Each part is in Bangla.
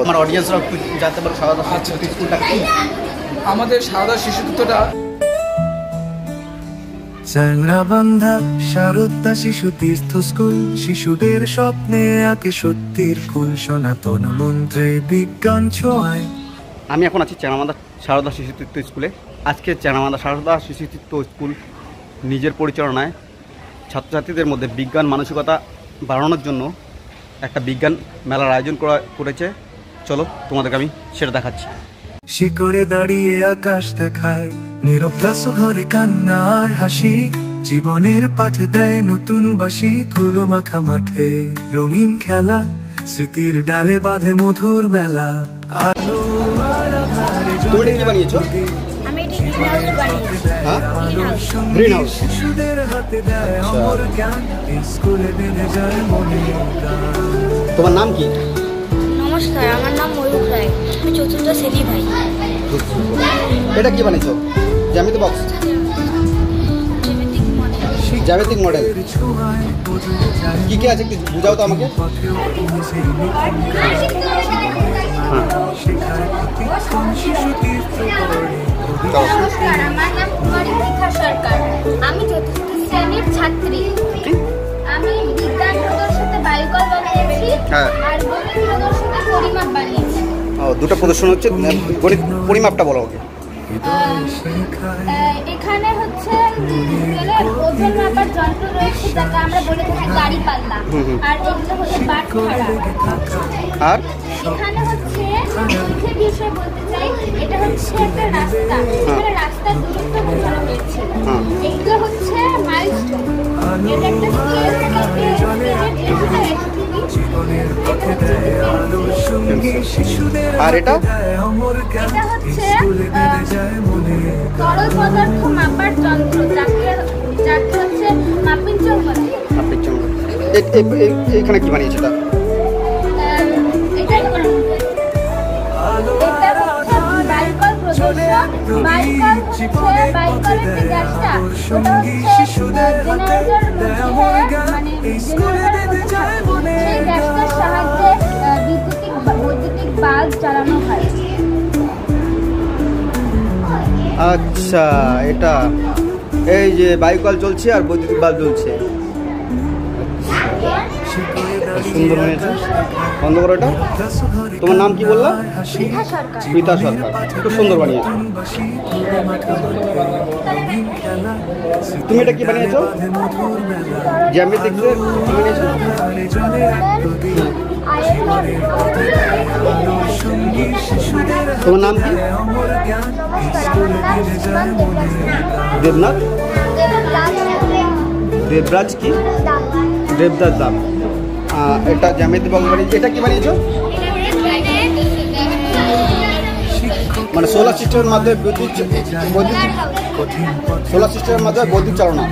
আমার অডিয়েন্সরা জানতে পারে সারদা শিশু স্কুলটা কি। আমাদের সারদা শিশু বিদ্যালয়টা চাংরাবান্ধা সারদা শিশু তীর্থ স্কুল, শিশুদের স্বপ্নে আঁকে সত্যির ফুল, সনাতন মন্ত্রে বিজ্ঞান ছোঁয়ায়। আমি এখন আছি চ্যাংরাবান্ধা সারদা শিশু তীর্থ স্কুলে। আজকে চ্যাংরাবান্ধা সারদা শিশু তীর্থ স্কুল নিজের পরিচালনায় ছাত্রছাত্রীদের মধ্যে বিজ্ঞান মানসিকতা বাড়ানোর জন্য একটা বিজ্ঞান মেলার আয়োজন করেছে। চলো তোমাদেরকে আমি সেটা দেখাচ্ছি। শিকড়ে দাঁড়িয়ে আকাশ দেখায়, নিরভ্যাস ঘরে কান্না আর হাসি, জীবনের পাঠে দেয় নতুন বাসি, ধুলো মাখা মাঠে রঙিন খেলা, স্মৃতির ডালে বাঁধে মধুর বেলা। আলো আর আধারে তুমি কি বানিয়েছো? আমি এটা গ্রিন হাউস। শিশুদের হাতে দেয় অমর জ্ঞান, স্কুলে বেঁধে যায় মনে গান। তোমার নাম কি? নমস্কার, আমার নাম ময়ূর রায়, আমি চতুর্থ শ্রেণী ভাই। এটা কি বানিয়েছো? জ্যামিতি বক্স, জ্যামিতিক মডেল। কি কি আছে একটু বুঝাও তো আমাকে। নমস্কার, আমার নাম কুমারী দীক্ষা সরকার, আমি চতুর্থ শ্রেণীর ছাত্রী। আমি বিজ্ঞান প্রদর্শনীতে বায়ুকল বানিয়েছি আর গণিত প্রদর্শনীতে পরিমাপ বানিয়েছি। দুটো প্রদর্শন হচ্ছে, গণিত পরিমাপটা বলো ওকে। এখানে হচ্ছে ওজন মাপার যন্ত্র রয়েছে, যাকে আমরা বলে থাকি গাড়ি পাল্লা, আর এগুলো হচ্ছে বাটখারা। আর এখানে হচ্ছে দুইটা বিষয় বলতে চাই, এটা হচ্ছে একটা রাস্তা, এখানে রাস্তার দূরত্ব বোঝানো হয়েছে। এগুলো হচ্ছে মাইলস্টোন, এটা একটা আর এটা হচ্ছে তরল পদার্থ মাপার যন্ত্র, যাকে হচ্ছে মাপিং চোখ বলে। এখানে কি বানিয়েছে? আচ্ছা, এটা এই যে বায়ুকল চলছে আর বৈদ্যুতিক বাল্ব জ্বলছে। সুন্দর বানিয়েছে, বন্ধ করো এটা। তোমার নাম কি বললা? স্মিতা সরকার, খুব সুন্দর বানিয়েছো। তুমি এটা কি বানিয়েছো? জ্যামিতিক বানিয়েছো। তোমার নাম কি? দেবনাথ, দেবরাজ কি? দেবদাস দাম। এটা জ্যামিতি বক্স বানিয়েছো। এটা কি বানিয়েছো? মানে সোলার সিস্টেমের মাধ্যমে সোলার সিস্টেমের মাধ্যমে বৈদ্যুতিক চালনা।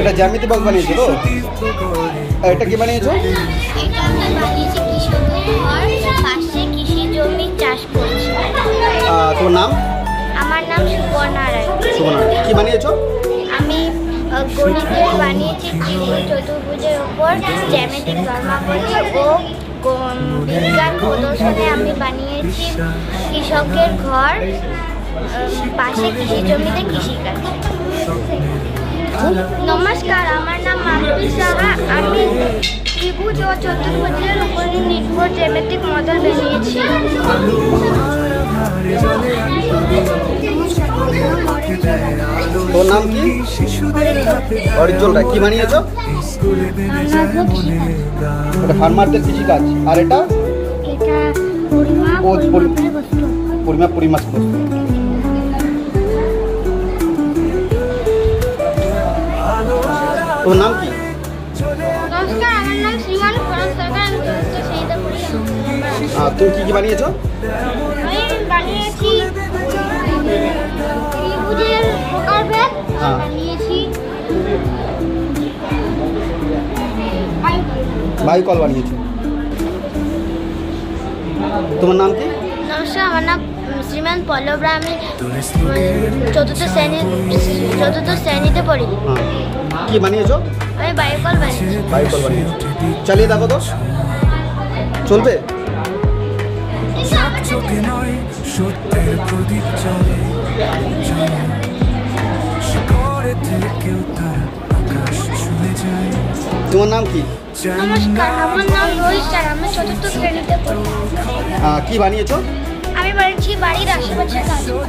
এটা জ্যামিতি বক্স বানিয়েছো তো? এটা কি বানিয়েছো? তোমার নাম? আমার নাম সুবর্ণা রায়। সুবর্ণা, কি বানিয়েছো? আমি গণিতের বানিয়েছি চতুর্ভুজের উপর জ্যামিতিক ধর্মাবলী ও বিজ্ঞান প্রদর্শনে আমি বানিয়েছি কৃষকের ঘর, পাশে কৃষি জমিতে কৃষিকাজ। নমস্কার, আমার নাম মাহবুব সাহা, আমি ত্রিভুজ ও চতুর্ভুজের উপর নির্ভর জ্যামিতিক মডেল বানিয়েছি। তোর নাম কি? অরিজ্জল রায়, কি বানিয়েছো? এটা ফার্মারদের কৃষিকাজ। আর এটা পরিমাপ পরিমাপ বস্তু। তোর নাম কি? নমস্কার, আমার নাম শ্রীমান ফরাজ সরকার, তুমি কি কি বানিয়েছো? আমি বানিয়েছি ত্রিভুজের প্রকারভেদ, বানিয়েছি বায়ুকল বানিয়েছো। তোমার নাম কি? নমস্কার, আমার নাম শ্রীমান পল্লবরা, আমি চতুর্থ শ্রেণীতে পড়ি। কি বানিয়েছো? আমি বায়ুকল বানিয়েছি। বায়ুকল বানিয়েছো, চালিয়ে দেখো তো, চলবে? চোখে নয় সত্যের প্রদীপ চলে, শিকড়ে থেকেও তারা আকাশ ছুঁয়ে যায়। তোমার নাম কি? নমস্কার, আমার নাম রোহিত স্যার, আমি চতুর্থ শ্রেণীতে পড়ি। কি বানিয়েছো? আমি বানিয়েছি বাড়ির আশেপাশে গাছপালা।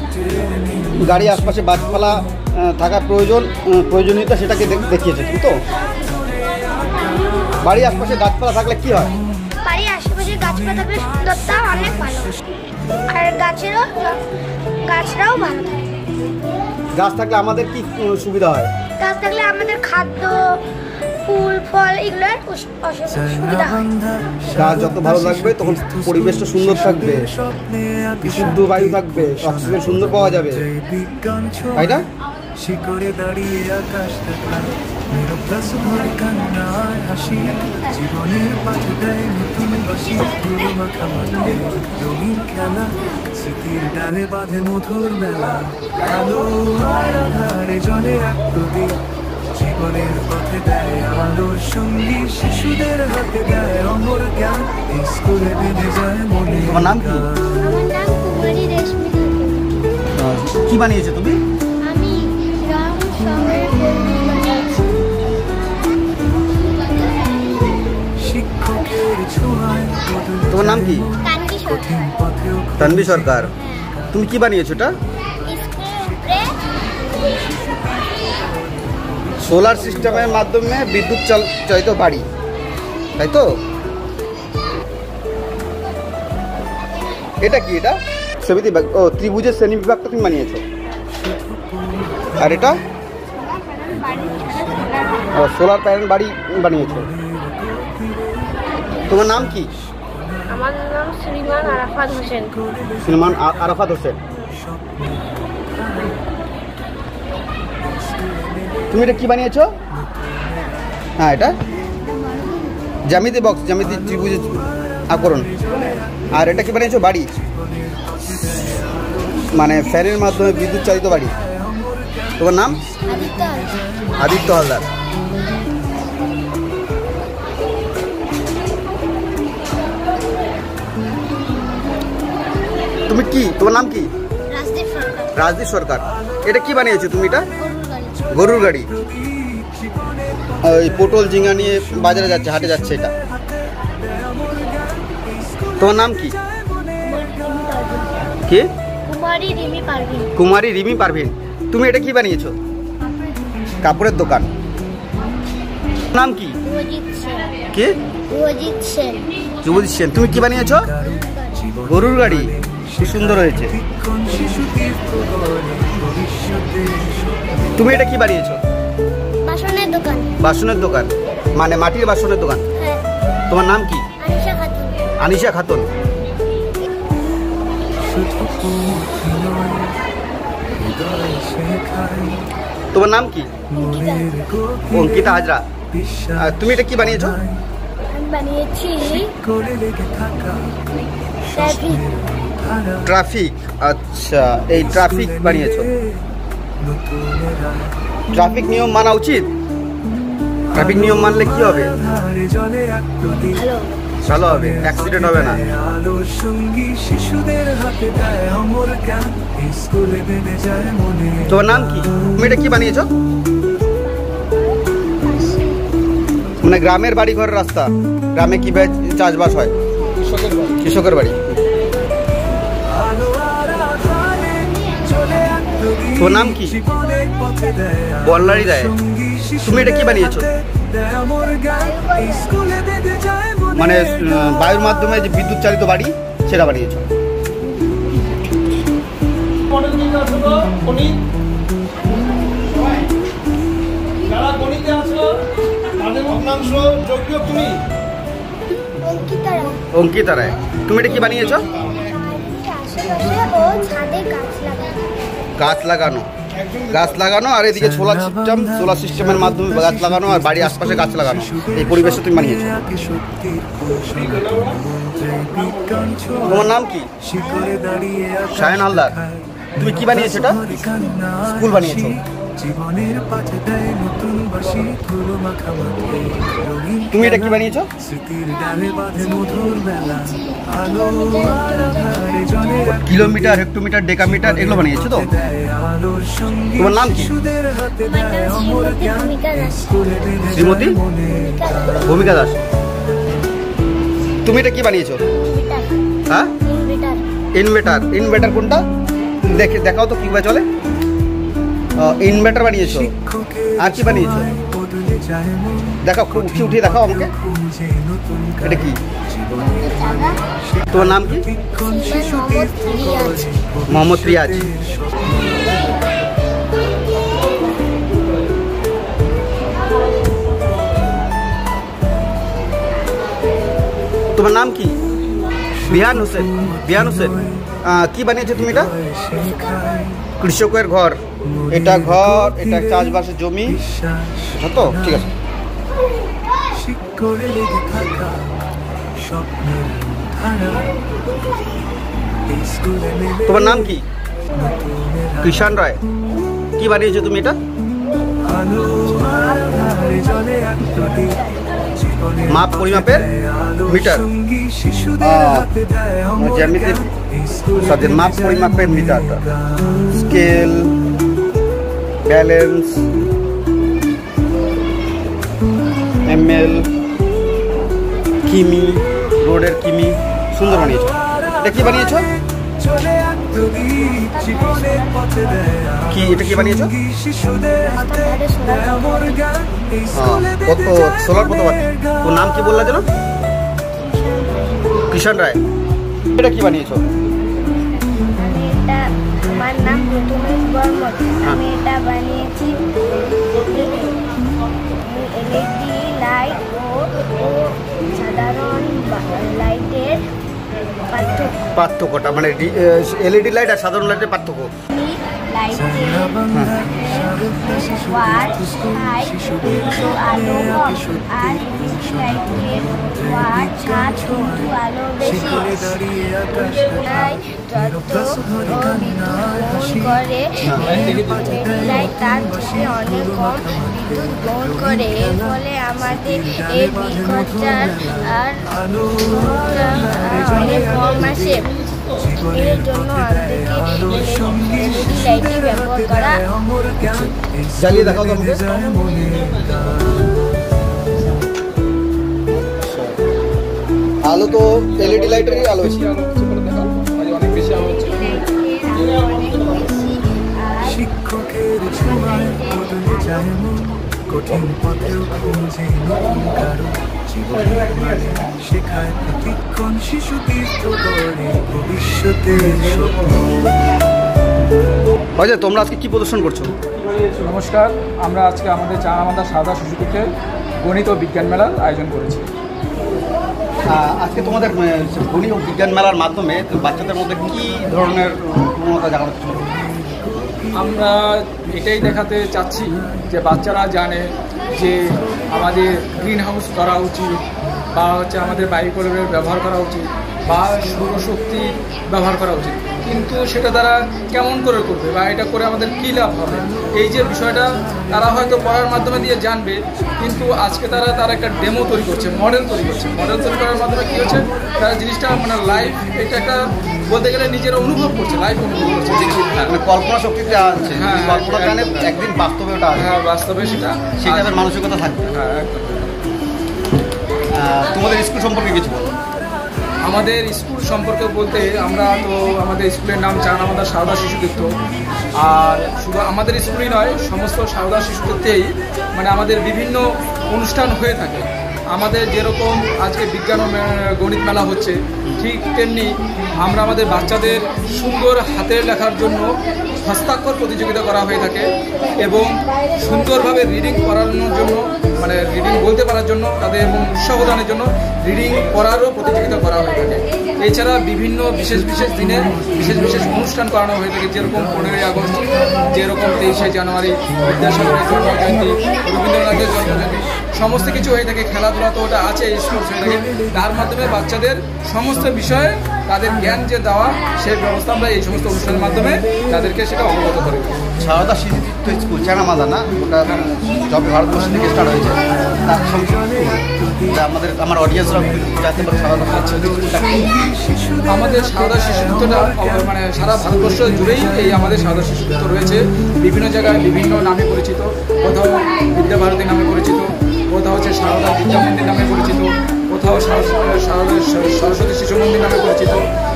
গাড়ির আশপাশে গাছপালা থাকা প্রয়োজনীয়তা সেটাকে দেখিয়েছে, ঠিক তো? বাড়ির আশপাশে গাছপালা থাকলে কি হয়? বাড়ির আশেপাশে গাছপালা থাকলে সুন্দরতা অনেক ভালো, আর গাছরাও ভালো থাকে। গাছ থাকলে আমাদের কি সুবিধা হয়? গাছ থাকলে আমাদের খাদ্য, ফুল ফল এগুলোর সুবিধা হয়। গাছ যত ভালো থাকবে তখন পরিবেশটা সুন্দর থাকবে, বিশুদ্ধ বায়ু থাকবে, অক্সিজেন সুন্দর পাওয়া যাবে, তাই না? শিকড়ে দাঁড়িয়ে আকাশ দেখায়, নিরবতা সুভরে কান্নার হাসি, জীবনের পাশে দেয় নতুন বাসি, ধুলো মাখা মাঠে রঙিন খেলা, স্মৃতির ডালে বাঁধে মধুর মেলা, আলো আর আধারে জলে এক প্রদীপ, জীবনের পথে দেয় আলোর সঙ্গী, শিশুদের হাতে দেয় অমর জ্ঞান, স্কুলে বেঁধে যায় মনে। তোমার নাম কি? আমার নাম কুমারী রেশমি। কি বানিয়েছো তুমি? আমি রং শহরের বন্ধু বানিয়েছি। শিক্ষকের ছোঁয়ায় তোমার নাম কি? কান্তি সরকার। পথেও তানভি সরকার। তুমি কি বানিয়েছো এটা? সোলার সিস্টেমের মাধ্যমে বিদ্যুৎ চালিত বাড়ি, তাই তো? এটা কি? এটা সমিতি ত্রিভুজের শ্রেণী বিভাগটা তুমি বানিয়েছো। আর এটা সোলার প্যানেল বাড়ি বানিয়েছো। তোমার নাম কি? আমার নাম শ্রীমান আরাফাত হোসেন। শ্রীমান আরাফাত হোসেন। তুমি এটা কি বানিয়েছো? হ্যাঁ, এটা জ্যামিতি বক্স, জ্যামিতি ত্রিভুজের আকরণ। আর এটা কি বানিয়েছো? বাড়ি, মানে ফ্যানের মাধ্যমে বিদ্যুৎ চালিত বাড়ি। তোমার নাম? আদিত্য হালদার। তুমি কি, তোমার নাম কি? রাজদীপ সরকার। এটা কি বানিয়েছো তুমি? এটা গরুর গাড়ি। ওই পটল ঝিঙা নিয়ে বাজারে যাচ্ছে, হাটে যাচ্ছে। এটা তোমার নাম কি? কি? কুমারী রিমি পারভিন। তুমি এটা কি বানিয়েছো? কাপড়ের দোকান। নাম কি? কি? যুবজিৎ সেন। তুমি কি বানিয়েছো? গরুর গাড়ি। কি সুন্দর হয়েছে। তুমি এটা কি বানিয়েছো? বাসনের দোকান। বাসনের দোকান, মানে মাটির বাসনের দোকান। তোমার নাম কি? আনিশা খাতুন। তোমার নাম কি? অঙ্কিতা হাজরা। তুমি এটা কি বানিয়েছো? বানিয়েছি ট্রাফিক। আচ্ছা, এই ট্রাফিক বানিয়েছো। ট্রাফিক নিয়ম মানা উচিত। ট্রাফিক নিয়ম মানলে কি হবে? ভালো হবে, অ্যাক্সিডেন্ট হবে না। তোমার নাম কি? তুমি এটা কি বানিয়েছো? মানে গ্রামের বাড়ি ঘরের রাস্তা, গ্রামে কিভাবে চাষবাস হয়, কৃষকের বাড়ি। তোমার নাম কি? বল্লারি রায়। তুমি এটা কি বানিয়েছো? মানে বায়ুর মাধ্যমে যে বিদ্যুৎ চালিত বাড়ি, সেটা বানিয়েছো। অঙ্কিতা রায়। তুমি এটা কি বানিয়েছো? গাছ লাগানো। গাছ লাগানো আর এদিকে সোলার সিস্টেমের মাধ্যমে গাছ লাগানো, আর বাড়ির আশপাশে গাছ লাগানো, এই পরিবেশে তুমি বানিয়েছো। তোমার নাম কি? শায়ন হালদার। তুমি কি বানিয়েছো এটা? স্কুল বানিয়েছো। জীবনের পাশে দেয় নতুন বাসি ধুলো মাখা মাঠে। তুমি এটা কি বানিয়েছো? স্মৃতির ডালে বাঁধে মধুর বেলা, আলো আর আঁধারে জলে কিলোমিটার, হেক্টোমিটার, ডেকামিটার এগুলো বানিয়েছো তো? আলোর সঙ্গে তোমার নাম কি? শিশুদের হাতে দেয় অমর জ্ঞান। স্কুলে বেঁধে শ্রীমতী যায় মনে ভূমিকা দাস। তুমি এটা কি বানিয়েছো? হ্যাঁ, ইনভার্টার। ইনভার্টার কোনটা দেখাও তো কিভাবে চলে। ইনভার্টার বানিয়েছো। আর কি বানিয়েছো? দেখাও, উঠিয়ে দেখাও আমাকে। এটা কি? তোমার নাম কি? মোহাম্মদ রিয়াজ। তোমার নাম কি? বিহান হোসেন। বিহান হোসেন, কি বানিয়েছো তুমি এটা? কৃষকের ঘর। এটা ঘর, এটা চাষবাসের জমি তো, ঠিক আছে। তোমার নাম কি? কিষান রায়। কি বানিয়েছো তুমি এটা? মাপ পরিমাপের মিটার। জ্যামিতির সাথে মাপ পরিমাপের মিটারটা, স্কেল, ব্যালেন্স, এমএল, কিমি, রোডের কিমি। সুন্দর বানিয়েছো। এটা কি বানিয়েছো? কি এটা কি বানিয়েছো? কত সোলার কত? তোর নাম কি বললা যেন? কিষান রায়। এটা কি বানিয়েছো? আমার নাম প্রথমেশ বর্মন। আমি এটা বানিয়েছি এলইডি লাইট ও সাধারণ লাইটের পার্থক্যটা, মানে এলইডি লাইট আর সাধারণ লাইটের পার্থক্য। তার থেকে অনেক কম বিদ্যুৎ গ্রহণ করে। এর ফলে আমাদের এই খরচার আর অনেক কম আসে। এর জন্য আমাদেরকে এলইডি লাইটটি ব্যবহার করা। জ্বালিয়ে দেখাও তো আমাকে। আলো তো এলইডি লাইটেরই আলো বেশি। অনেক বেশি আলো হচ্ছে। শিক্ষকের ছোঁয়ায় বদলে যায় মন, কঠিন পথেও খুঁজে নতুন কারো। জীবনের মানে শেখায় প্রতিক্ষণ, শিশু তীর্থ করে ভবিষ্যতের স্বপ্ন। অজয়, তোমরা আজকে কি প্রদর্শন করছো? নমস্কার, আমরা আজকে আমাদের চারামাদা সারদা শিশুপীঠে গণিত ও বিজ্ঞান মেলার আয়োজন করেছি। আজকে তোমাদের গণিত ও বিজ্ঞান মেলার মাধ্যমে বাচ্চাদের মধ্যে কি ধরনের প্রবণতা জানানো হচ্ছে? আমরা এটাই দেখাতে চাচ্ছি যে বাচ্চারা জানে যে আমাদের গ্রিন হাউস করা উচিত, বা হচ্ছে আমাদের বায়ুকলের ব্যবহার করা উচিত, বা সৌরশক্তি ব্যবহার করা উচিত। কিন্তু সেটা তারা কেমন করে করবে, বা এটা করে আমাদের কী লাভ হবে, এই যে বিষয়টা তারা হয়তো পড়ার মাধ্যমে দিয়ে জানবে। কিন্তু আজকে তারা একটা ডেমো তৈরি করছে, মডেল তৈরি করছে। মডেল তৈরি করার মাধ্যমে কী হচ্ছে, তারা জিনিসটা মানে লাইফ, এটা একটা বলতে গেলে নিজেরা অনুভব করছে, লাইফ অনুভব করছে। মানে কল্পনা শক্তিতে আছে, কল্পনা জানে একদিন বাস্তবে ওটা। হ্যাঁ, বাস্তবে সেটা তাদের মানসিকতা থাকবে। হ্যাঁ, একদম। তোমাদের স্কুল সম্পর্কে কিছু বলো। আমাদের স্কুল সম্পর্কে বলতে, আমরা তো আমাদের স্কুলের নাম চারামাদা সারদা শিশুতীর্থ। আর শুধু আমাদের স্কুলই নয়, সমস্ত সারদা শিশুতীর্থেই মানে আমাদের বিভিন্ন অনুষ্ঠান হয়ে থাকে। আমাদের যেরকম আজকে বিজ্ঞান ও গণিত মেলা হচ্ছে, ঠিক তেমনি আমরা আমাদের বাচ্চাদের সুন্দর হাতের লেখার জন্য হস্তাক্ষর প্রতিযোগিতা করা হয়ে থাকে, এবং সুন্দরভাবে রিডিং করানোর জন্য, মানে রিডিং বলতে পারার জন্য তাদের এবং উৎসাহদানের জন্য রিডিং পড়ারও প্রতিযোগিতা করা হয়ে থাকে। এছাড়া বিভিন্ন বিশেষ বিশেষ দিনে বিশেষ বিশেষ অনুষ্ঠান করানো হয়ে থাকে, যেরকম 15ই আগস্ট, যেরকম 23শে জানুয়ারি, বিদ্যাসাগরের জন্মজয়ন্তী, রবীন্দ্রনাথের জন্মজয়ন্তী। সমস্ত কিছু হয়ে থাকে, খেলাধুলা তো ওটা আছে, স্পোর্টস হয়ে থাকে, তার মাধ্যমে বাচ্চাদের সমস্ত বিষয়ে তাদের জ্ঞান যে দেওয়া সেই ব্যবস্থা আমরা এই সমস্ত অনুষ্ঠানের মাধ্যমে তাদেরকে সেটা অবগত করি। সারদা শিশু তীর্থ স্কুল চানামাদা না, ওটা যবে ভারতবর্ষ থেকে স্টার্ট হয়েছে, তার সঙ্গে আমার অডিয়েন্সরা জানতে পারে সারদা আমাদের সারদা শিশু তীর্থটা মানে সারা ভারতবর্ষ জুড়েই এই আমাদের সারদা শিশু তীর্থ রয়েছে। বিভিন্ন জায়গায় বিভিন্ন নামে পরিচিত, কোথাও বিদ্যাভারতী নামে পরিচিত, কোথাও হচ্ছে সারদা বিদ্যা মন্দির নামে পরিচিত, কোথাও সরস্বতী শিশু মন্দির নামে পরিচিত,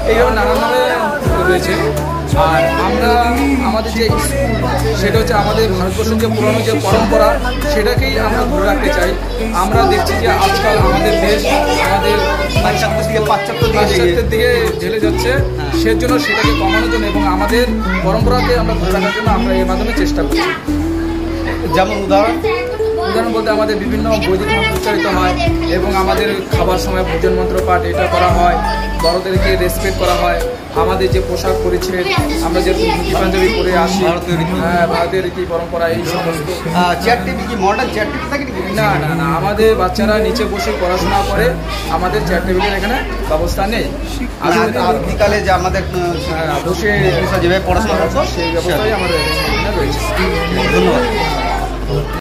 এইভাবে নানান নামে রয়েছে। আর আমরা আমাদের যে স্কুল সেটা হচ্ছে আমাদের ভারতবর্ষের যে পুরনো যে পরম্পরা সেটাকেই আমরা ধরে রাখতে চাই। আমরা দেখছি যে আজকাল আমাদের দেশ আমাদের পাশ্চাত্যের দিকে ঢেলে যাচ্ছে, সেজন্য সেটাকে কমানোর জন্য এবং আমাদের পরম্পরাকে আমরা ধরে রাখার জন্য আমরা এর মাধ্যমে চেষ্টা করছি। যেমন উদাহরণ বলতে আমাদের বিভিন্ন বৈদিক মন্ত্র উচ্চারিত হয় এবং আমাদের খাবার সময় ভোজন মন্ত্র পাঠ এটা করা হয়, বড়দেরকে রেসপেক্ট করা হয়, আমাদের যে পোশাক পরিচ্ছদ আমরা যে ধুতি পাঞ্জাবি পরে আসি, ভারতীয় রীতি পরম্পরা এই সমস্ত। চেয়ার টেবিল কি মডার্ন চেয়ার টেবিল থাকে নাকি? না না না, আমাদের বাচ্চারা নিচে বসে পড়াশোনা করে, আমাদের চেয়ার টেবিলের এখানে ব্যবস্থা নেই। আদিকালে যে আমাদের বসে যেভাবে পড়াশোনা করতো সেই ব্যবস্থাই আমাদের এখানে রয়েছে। ধন্যবাদ।